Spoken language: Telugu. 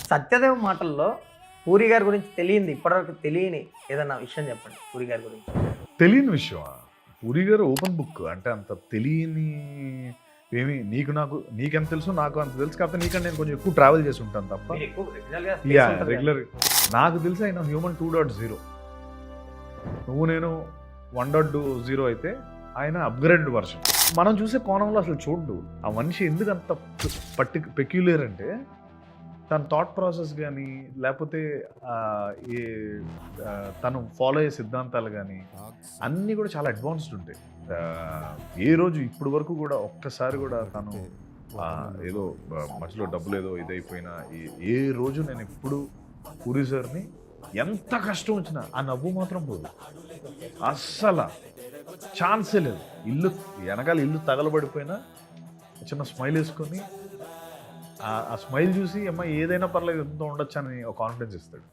సత్యదేవ్ మాటల్లో పూరి గారి గురించి తెలియంది, ఇప్పటివరకు తెలియని ఏదన్నా విషయం చెప్పండి పూరి గారి గురించి. తెలియని విషయమా? పూరి గారు ఓపెన్ బుక్. అంటే అంత తెలియని ఏమి నీకెంత తెలుసు నాకు అంత తెలుసు. కాకపోతే నీకంటే నేను కొంచెం ఎక్కువ ట్రావెల్ చేసి ఉంటాను తప్ప. మీరు ఎక్కువ రెగ్యులర్గా రెగ్యులర్ నాకు తెలిసి ఆయన హ్యూమన్ 2.0, నువ్వు నేను 1.0 అయితే ఆయన అప్గ్రేడెడ్ వర్షన్. మనం చూసే కోణంలో అసలు చూడ్డు ఆ మనిషి ఎందుకు అంత పెక్యులర్ అంటే తన థాట్ ప్రాసెస్ కానీ లేకపోతే తను ఫాలో అయ్యే సిద్ధాంతాలు కానీ అన్నీ కూడా చాలా అడ్వాన్స్డ్ ఉంటాయి. ఏ రోజు ఇప్పుడు వరకు కూడా ఒక్కసారి కూడా తను ఏదో మధ్యలో డబ్బులు ఏదో ఇదైపోయినా ఏ రోజు నేను ఎప్పుడు పూరి సార్ని ఎంత కష్టం వచ్చినా ఆ నవ్వు మాత్రం పోదు, అస్సలు ఛాన్సే లేదు. వెనకాల ఇల్లు తగలబడిపోయినా చిన్న స్మైల్ వేసుకొని ఆ స్మైల్ చూసి అమ్మ ఏదైనా పర్లేదు ఎంత ఉండొచ్చు అని ఒక కాన్ఫిడెన్స్ ఇస్తాడు.